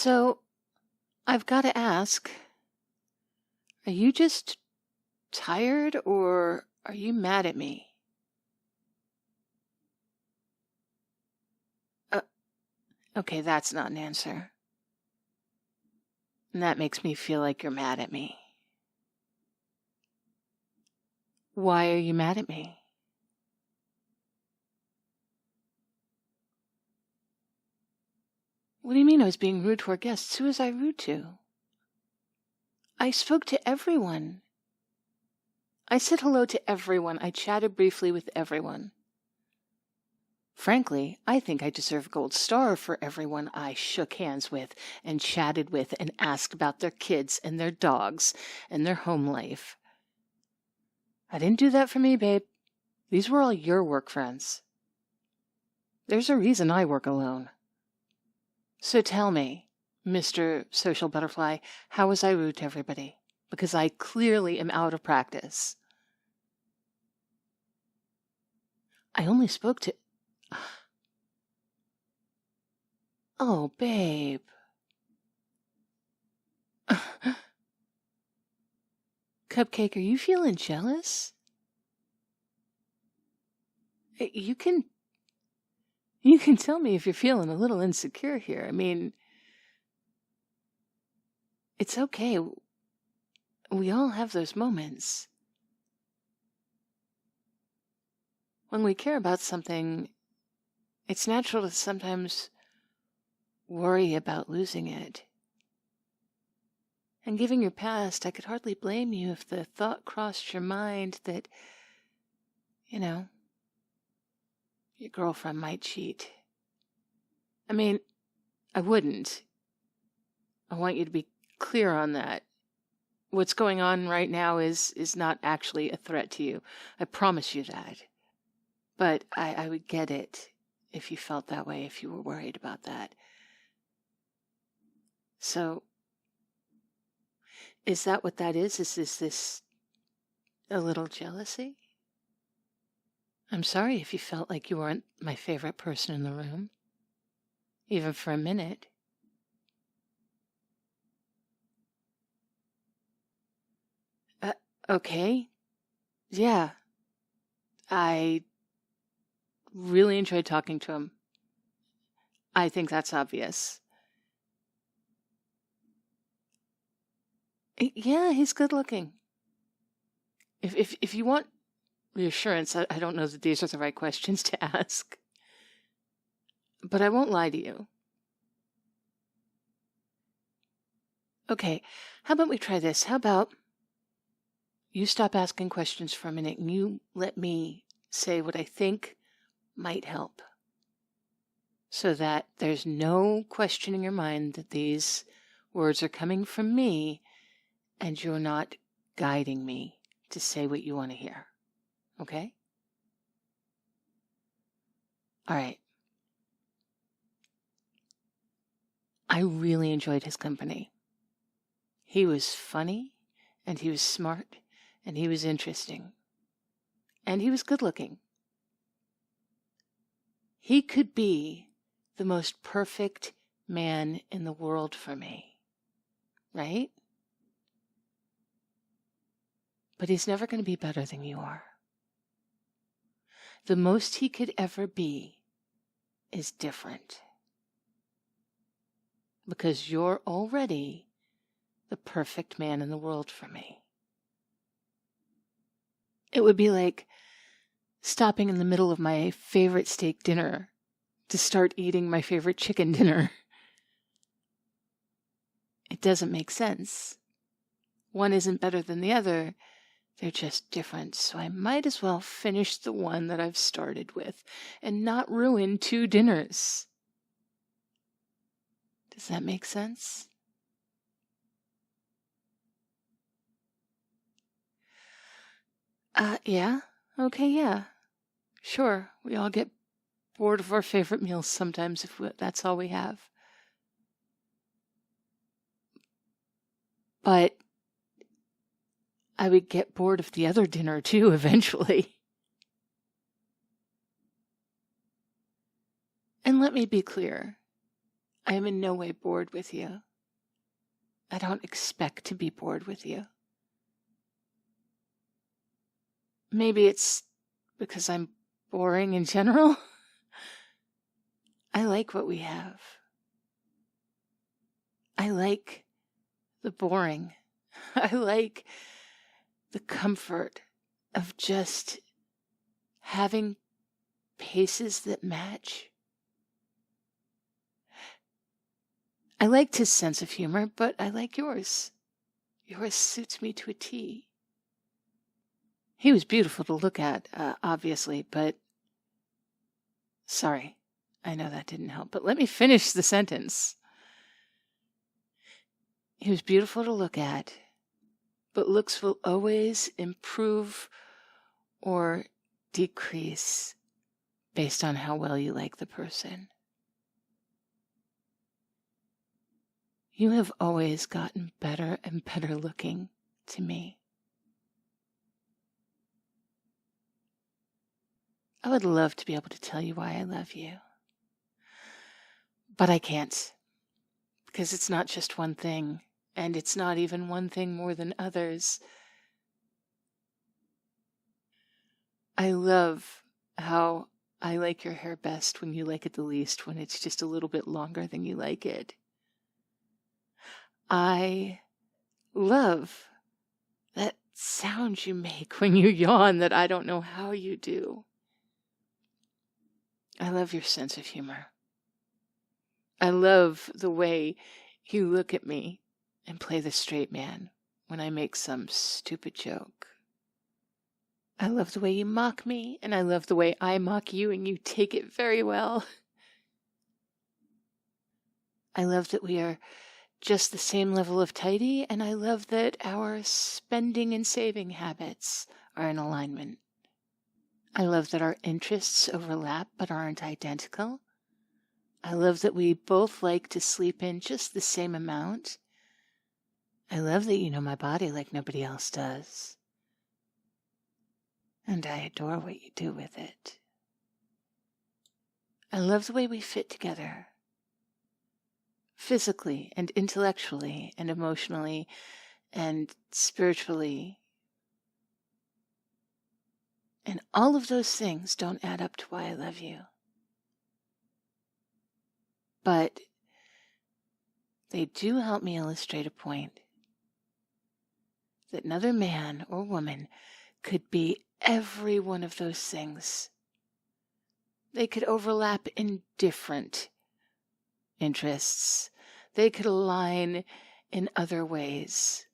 So, I've got to ask, are you just tired or are you mad at me? Okay, that's not an answer. And that makes me feel like you're mad at me. Why are you mad at me? What do you mean I was being rude to our guests? Who was I rude to? I spoke to everyone. I said hello to everyone. I chatted briefly with everyone. Frankly, I think I deserve a gold star for everyone I shook hands with and chatted with and asked about their kids and their dogs and their home life. I didn't do that for me, babe. These were all your work friends. There's a reason I work alone. So tell me, Mr. Social Butterfly, how was I rude to everybody? Because I clearly am out of practice. I only spoke to... Oh, babe. Cupcake, are you feeling jealous? You can tell me if you're feeling a little insecure here. I mean, it's okay. We all have those moments. When we care about something, it's natural to sometimes worry about losing it. And given your past, I could hardly blame you if the thought crossed your mind that, your girlfriend might cheat. I mean, I wouldn't. I want you to be clear on that. What's going on right now is not actually a threat to you. I promise you that. But I would get it if you felt that way, if you were worried about that. So, is that what that is? Is this a little jealousy? I'm sorry if you felt like you weren't my favorite person in the room, even for a minute. Okay. Yeah. I really enjoyed talking to him. I think that's obvious. Yeah, he's good looking. If you want reassurance, I don't know that these are the right questions to ask. But I won't lie to you. Okay, how about we try this? How about you stop asking questions for a minute and you let me say what I think might help, so that there's no question in your mind that these words are coming from me and you're not guiding me to say what you want to hear. Okay? All right. I really enjoyed his company. He was funny, and he was smart, and he was interesting, and he was good looking. He could be the most perfect man in the world for me, right? But he's never going to be better than you are. The most he could ever be is different. Because you're already the perfect man in the world for me. It would be like stopping in the middle of my favorite steak dinner to start eating my favorite chicken dinner. It doesn't make sense. One isn't better than the other. They're just different, so I might as well finish the one that I've started with and not ruin 2 dinners. Does that make sense? Yeah. Okay, yeah. Sure, we all get bored of our favorite meals sometimes if that's all we have. But I would get bored of the other dinner too eventually. And let me be clear. I am in no way bored with you. I don't expect to be bored with you. Maybe it's because I'm boring in general. I like what we have. I like the boring. I like the comfort of just having paces that match. I liked his sense of humor, but I like yours. Yours suits me to a T. He was beautiful to look at, obviously, but... Sorry, I know that didn't help, but let me finish the sentence. He was beautiful to look at, but looks will always improve or decrease based on how well you like the person. You have always gotten better and better looking to me. I would love to be able to tell you why I love you. But I can't. Because it's not just one thing. And it's not even one thing more than others. I love how I like your hair best when you like it the least, when it's just a little bit longer than you like it. I love that sound you make when you yawn that I don't know how you do. I love your sense of humor. I love the way you look at me and play the straight man when I make some stupid joke. I love the way you mock me, and I love the way I mock you and you take it very well. I love that we are just the same level of tidy, and I love that our spending and saving habits are in alignment. I love that our interests overlap but aren't identical. I love that we both like to sleep in just the same amount. I love that you know my body like nobody else does. And I adore what you do with it. I love the way we fit together. Physically and intellectually and emotionally and spiritually. And all of those things don't add up to why I love you. But they do help me illustrate a point. That another man or woman could be every one of those things. They could overlap in different interests. They could align in other ways.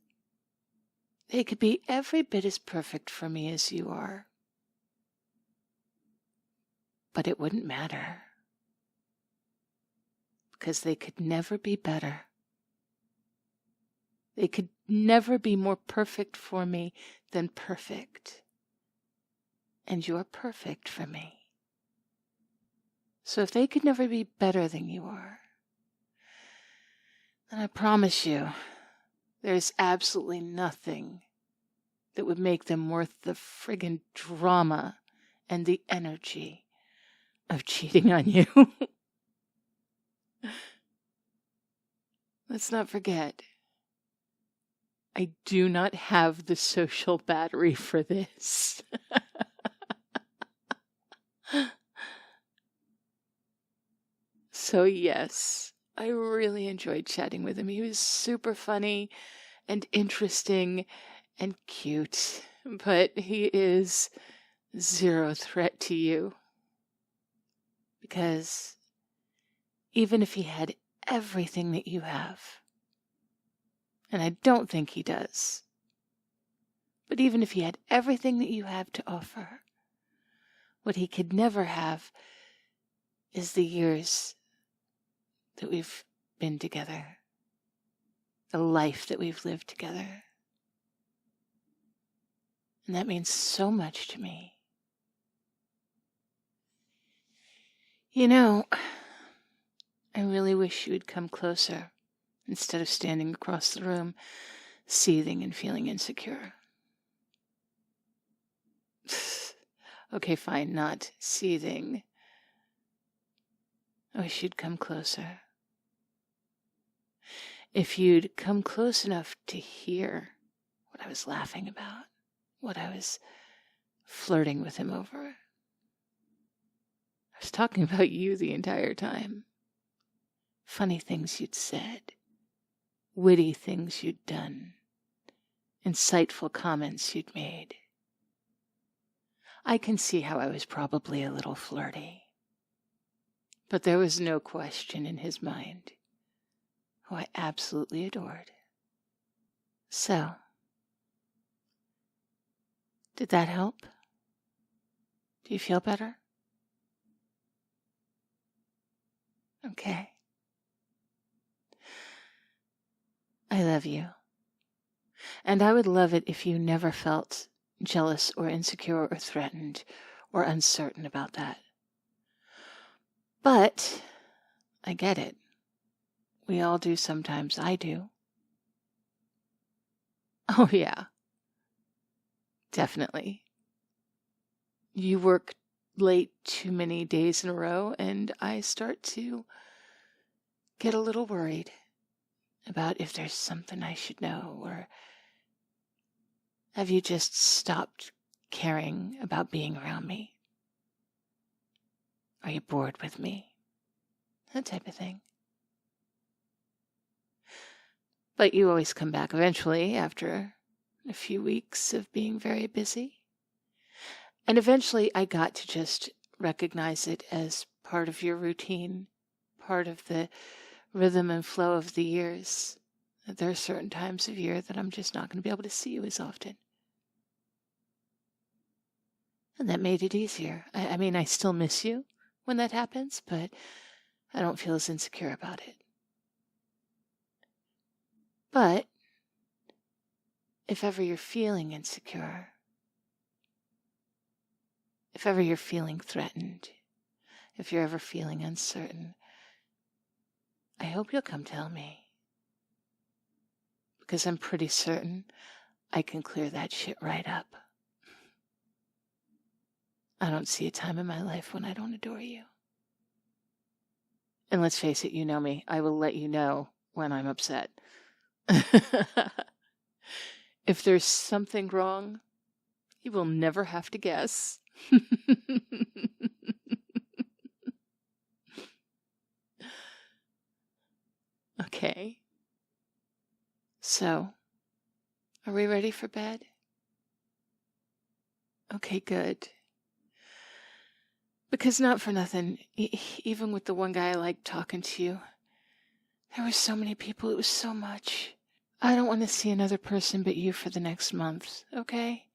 They could be every bit as perfect for me as you are. But it wouldn't matter. Because they could never be better. They could never be more perfect for me than perfect. And you're perfect for me. So if they could never be better than you are, then I promise you, there's absolutely nothing that would make them worth the friggin' drama and the energy of cheating on you. Let's not forget, I do not have the social battery for this. So yes, I really enjoyed chatting with him. He was super funny and interesting and cute, but he is zero threat to you. Because even if he had everything that you have, and I don't think he does, but even if he had everything that you have to offer, what he could never have is the years that we've been together, the life that we've lived together. And that means so much to me. You know, I really wish you would come closer instead of standing across the room, seething and feeling insecure. Okay, fine, not seething. I wish you'd come closer. if you'd come close enough to hear what I was laughing about, what I was flirting with him over. I was talking about you the entire time. Funny things you'd said, witty things you'd done, insightful comments you'd made. I can see how I was probably a little flirty, but there was no question in his mind who I absolutely adored. So, did that help? Do you feel better? Okay. I love you. And I would love it if you never felt jealous or insecure or threatened or uncertain about that. But I get it. We all do sometimes. I do. Oh, yeah. Definitely. You work late too many days in a row, and I start to get a little worried about if there's something I should know, or have you just stopped caring about being around me? Are you bored with me? That type of thing. But you always come back eventually after a few weeks of being very busy. And eventually I got to just recognize it as part of your routine, part of the rhythm and flow of the years. That there are certain times of year that I'm just not going to be able to see you as often. And that made it easier. I mean, I still miss you when that happens, but I don't feel as insecure about it. But if ever you're feeling insecure, if ever you're feeling threatened, if you're ever feeling uncertain, I hope you'll come tell me. Because I'm pretty certain I can clear that shit right up. I don't see a time in my life when I don't adore you. And let's face it, you know me. I will let you know when I'm upset. If there's something wrong, you will never have to guess. Okay. So, are we ready for bed? Okay, good. Because not for nothing, even with the one guy I liked talking to you, there were so many people, it was so much. I don't want to see another person but you for the next month, okay?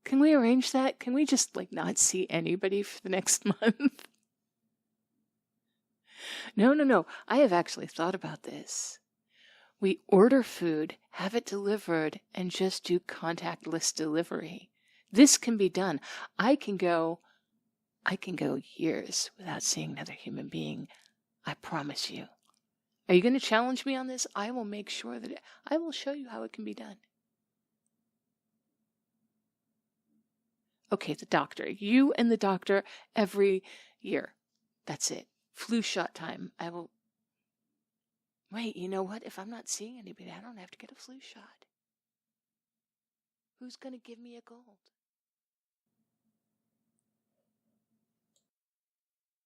Can we arrange that? Can we just, not see anybody for the next month? No. I have actually thought about this. We order food, have it delivered, and just do contactless delivery. This can be done. I can go years without seeing another human being. I promise you. Are you going to challenge me on this? I will make sure that I will show you how it can be done. Okay, the doctor. You and the doctor every year. That's it. Flu shot time. I will... Wait, you know what? If I'm not seeing anybody, I don't have to get a flu shot. Who's going to give me a cold?